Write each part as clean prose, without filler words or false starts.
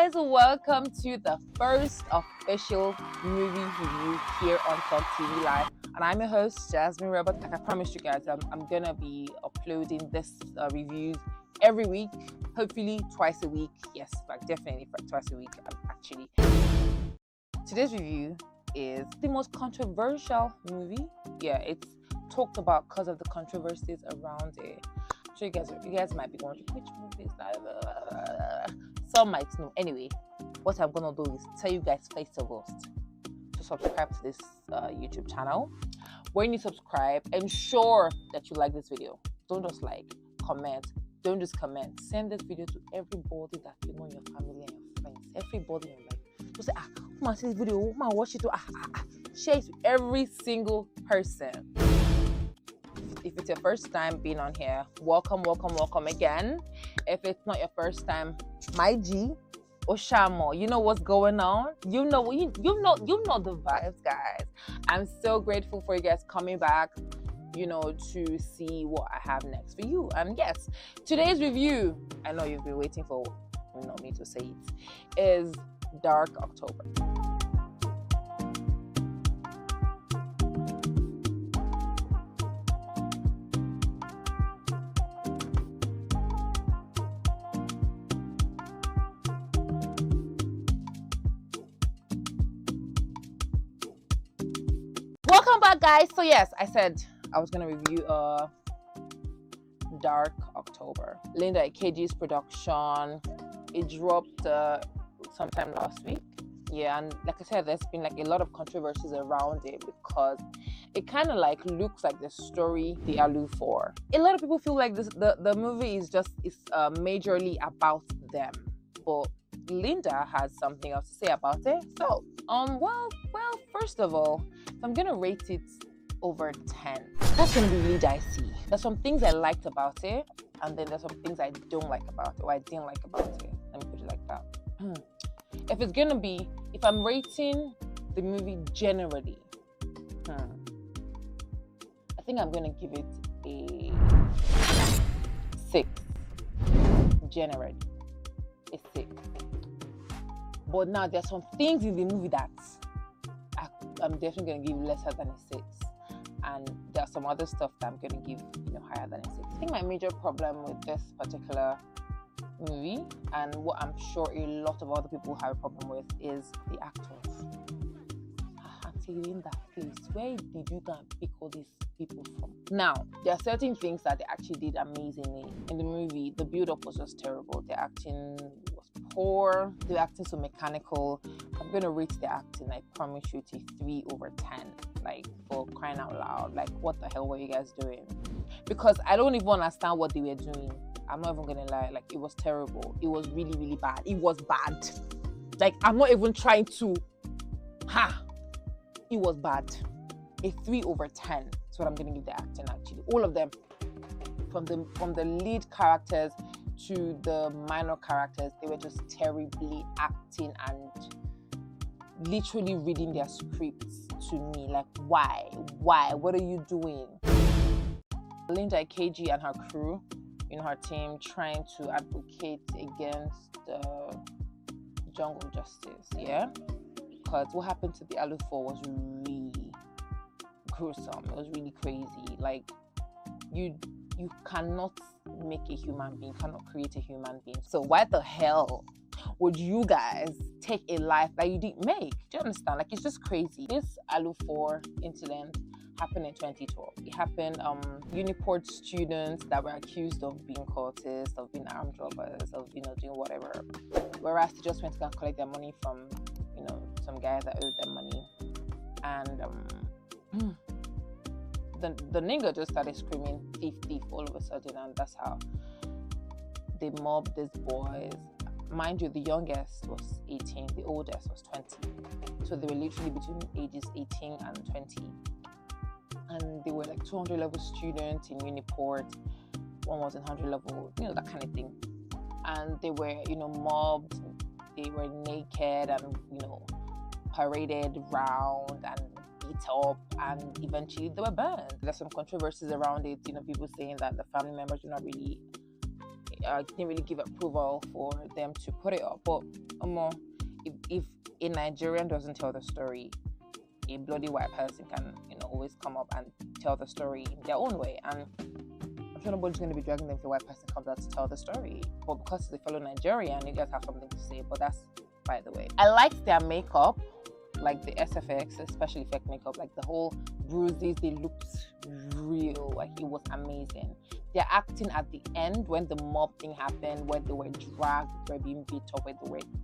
guys, welcome to the first official movie review here on Plugtv Live, and I'm your host Jasmine Robert. Like I promised you guys, I'm gonna be uploading this reviews every week, hopefully twice a week. Yes, like definitely twice a week actually. Today's review is the most controversial movie. Yeah, it's talked about because of the controversies around it. I'm sure you guys might be wondering which movie is that. Some might know. Anyway, what I'm gonna do is tell you guys first of all to subscribe to this YouTube channel. When you subscribe, ensure that you like this video. Don't just like, comment. Don't just comment. Send this video to everybody that you know in your family and your friends. Everybody in your life. Just say, come on, see this video. Come on, watch it. Share it to every single person. If it's your first time being on here, welcome again. If it's not your first time, my G, Oshamo, you know what's going on. You know the vibes, guys. I'm so grateful for you guys coming back, to see what I have next for you. And yes, today's review, I know you've been waiting for me to say it, is Dark October. Welcome back, guys. So yes, I said I was gonna review Dark October, IKEJI's production. It dropped sometime last week. Yeah, and like I said, there's been like a lot of controversies around it because it kind of like looks like the story the Aluu Four. A lot of people feel like the movie is majorly about them, but Linda has something else to say about it. So well, first of all, if I'm gonna rate it over 10, that's gonna be really dicey. There's some things I liked about it, and then there's some things I don't like about it, or I didn't like about it. Let me put it like that. If I'm rating the movie generally, I think I'm gonna give it a 6. Generally, a 6. But now there's some things in the movie that I'm definitely going to give lesser than a 6. And there's some other stuff that I'm going to give higher than a 6. I think my major problem with this particular movie, and what I'm sure a lot of other people have a problem with, is the actors. Auntie Linda, please, where did you go and pick all these people from? Now, there are certain things that they actually did amazingly in the movie. The build-up was just terrible. The acting was poor. The acting so mechanical. I'm gonna rate the acting, I promise you, to 3 over 10. Like, for crying out loud, like, what the hell were you guys doing? Because I don't even understand what they were doing. I'm not even gonna lie, like, it was terrible. It was really, really bad. It was bad. Like, I'm not even trying to it was bad. A 3 over 10 is what I'm gonna give the acting, actually. All of them, from the lead characters to the minor characters, they were just terribly acting and literally reading their scripts to me. Like, why? What are you doing? IKEJI and her crew, her team, trying to advocate against jungle justice, yeah? Because what happened to the Aluu Four was really gruesome. It was really crazy. Like, you cannot make a human being, cannot create a human being. So why the hell would you guys take a life that you didn't make? Do you understand? Like, it's just crazy. This Aluu Four incident happened in 2012. It happened, Uniport students that were accused of being cultists, of being armed robbers, of doing whatever, whereas they just went to go and collect their money from some guy that owed them money, and the nigga just started screaming thief all of a sudden, and that's how they mobbed these boys. Mind you, the youngest was 18, the oldest was 20, so they were literally between ages 18 and 20, and they were like 200 level students in Uniport. One was in 100 level, that kind of thing, and they were mobbed. They were naked and paraded around and beat up, and eventually they were burned. There's some controversies around it, people saying that the family members were not really didn't really give approval for them to put it up. But if a Nigerian doesn't tell the story, a bloody white person can, always come up and tell the story in their own way. And I'm sure nobody's going to be dragging them if a white person comes out to tell the story. But because it's a fellow Nigerian, you guys have something to say. But that's by the way. I liked their makeup, like the SFX, special effect makeup, like the whole bruises, they looked real. Like it was amazing. Their acting at the end when the mob thing happened, where they were dragged, were being beat up,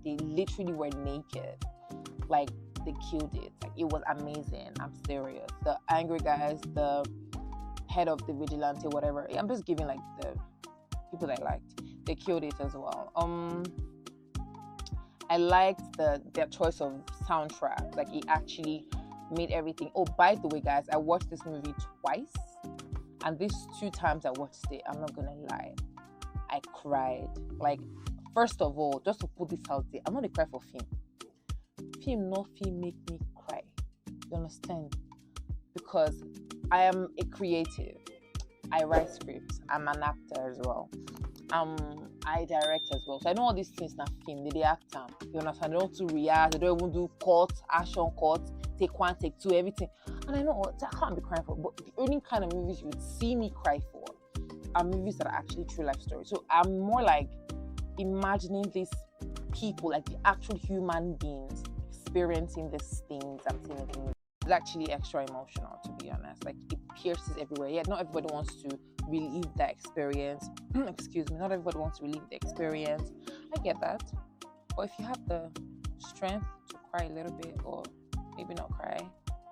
they literally were naked. Like they killed it. Like it was amazing. I'm serious. The angry guys, the head of the vigilante, whatever. I'm just giving like the people I liked. They killed it as well. I liked their choice of soundtrack. Like it actually made everything. Oh, by the way, guys, I watched this movie twice, and these 2 times I watched it, I'm not gonna lie, I cried. Like, first of all, just to put this out there, I'm not a cry for film. Film make me cry. You understand? Because I am a creative. I write scripts. I'm an actor as well. I direct as well. So I know all these things now film. They act them. You understand? They don't do react. They don't even do cuts, action cuts, take 1, take 2, everything. And I know I can't be crying for. But the only kind of movies you would see me cry for are movies that are actually true life stories. So I'm more like imagining these people, like the actual human beings, experiencing these things I'm seeing in the movie. It's actually extra emotional, to be honest. Like it pierces everywhere. Yeah, not everybody wants to relive that experience. Excuse me, not everybody wants to relive the experience. I get that. But if you have the strength to cry a little bit, or maybe not cry,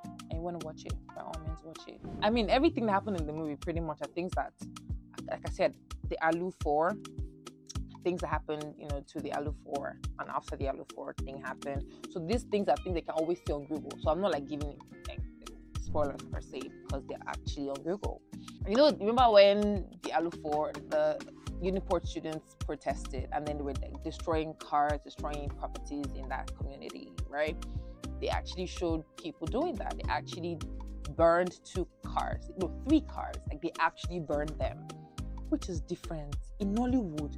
and you want to watch it, by all means watch it. I mean, everything that happened in the movie pretty much are things that, like I said, the Aluu Four, things that happened, to the Aluu Four, and after the Aluu Four thing happened. So these things are things they can always see on Google. So I'm not like giving like spoilers per se, because they're actually on Google. Remember when the Aluu Four, the Uniport students protested, and then they were like destroying cars, destroying properties in that community, right? They actually showed people doing that. They actually burned 3 cars. Like they actually burned them, which is different. In Nollywood,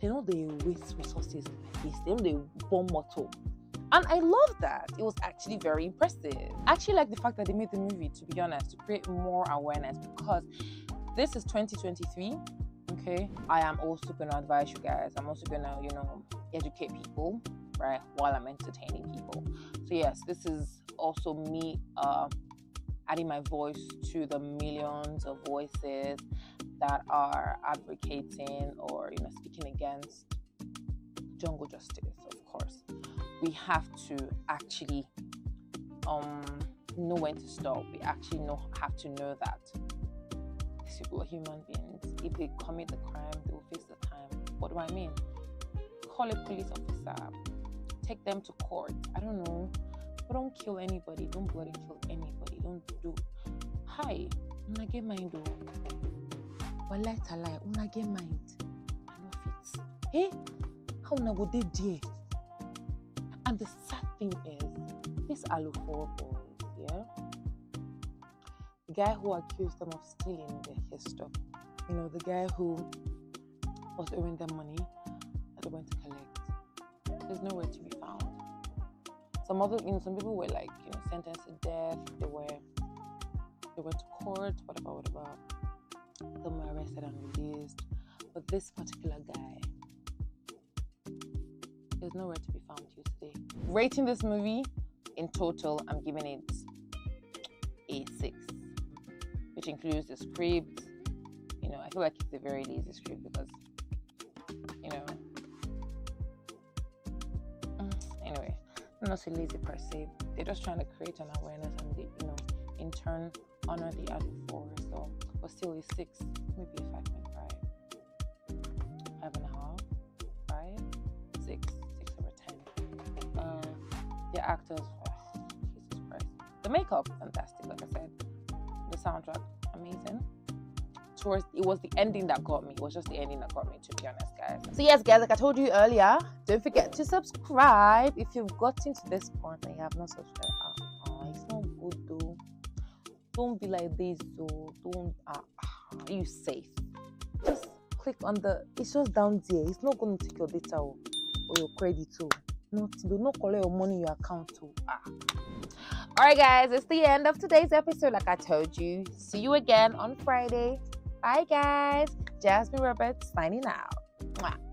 they know they waste resources like this. They know they bomb motor. And I love that. It was actually very impressive. I actually like the fact that they made the movie, to be honest, to create more awareness, because this is 2023. Okay, I am also going to advise you guys. I'm also going to, educate people, right, while I'm entertaining people. So yes, this is also me adding my voice to the millions of voices that are advocating or, speaking against jungle justice, of course. We have to actually know when to stop. We actually have to know that these people are human beings. If they commit the crime, they will face the time. What do I mean? Call a police officer. Take them to court. I don't know. But don't kill anybody. Don't bloody kill anybody. Don't do. Hi. Una get mind though. Wallahi talai. Una get mind. I know fit. Hey? How una go dey there? And the sad thing is, this Aluu Four boys, yeah? The guy who accused them of stealing their stuff, the guy who was owing them money that they went to collect, there's nowhere to be found. Some some people were like, sentenced to death. They went to court, whatever. Some were arrested and released. But this particular guy, there's nowhere to be found till today. Rating this movie in total, I'm giving it a 6, which includes the script. I feel like it's a very lazy script because, anyway, I'm not so lazy per se. They're just trying to create an awareness and they, in turn, honor the Aluu Four. So, but still a 6, maybe a 5.5, 5.5, 5, 6 over 10. The actors, Jesus Christ. The makeup, fantastic, like I said. The soundtrack, amazing. It was the ending that got me. It was just the ending that got me, to be honest, guys. So yes, guys, like I told you earlier, don't forget to subscribe if you've gotten to this point and you have not subscribed. It's not good though. Don't be like this though. Don't. You safe. Just click on it's just down there. It's not going to take your data or your credit too. Nothing. Do not collect your money in your account too. Alright guys, it's the end of today's episode like I told you. See you again on Friday. Bye guys. Jasmine Roberts signing out. Mwah.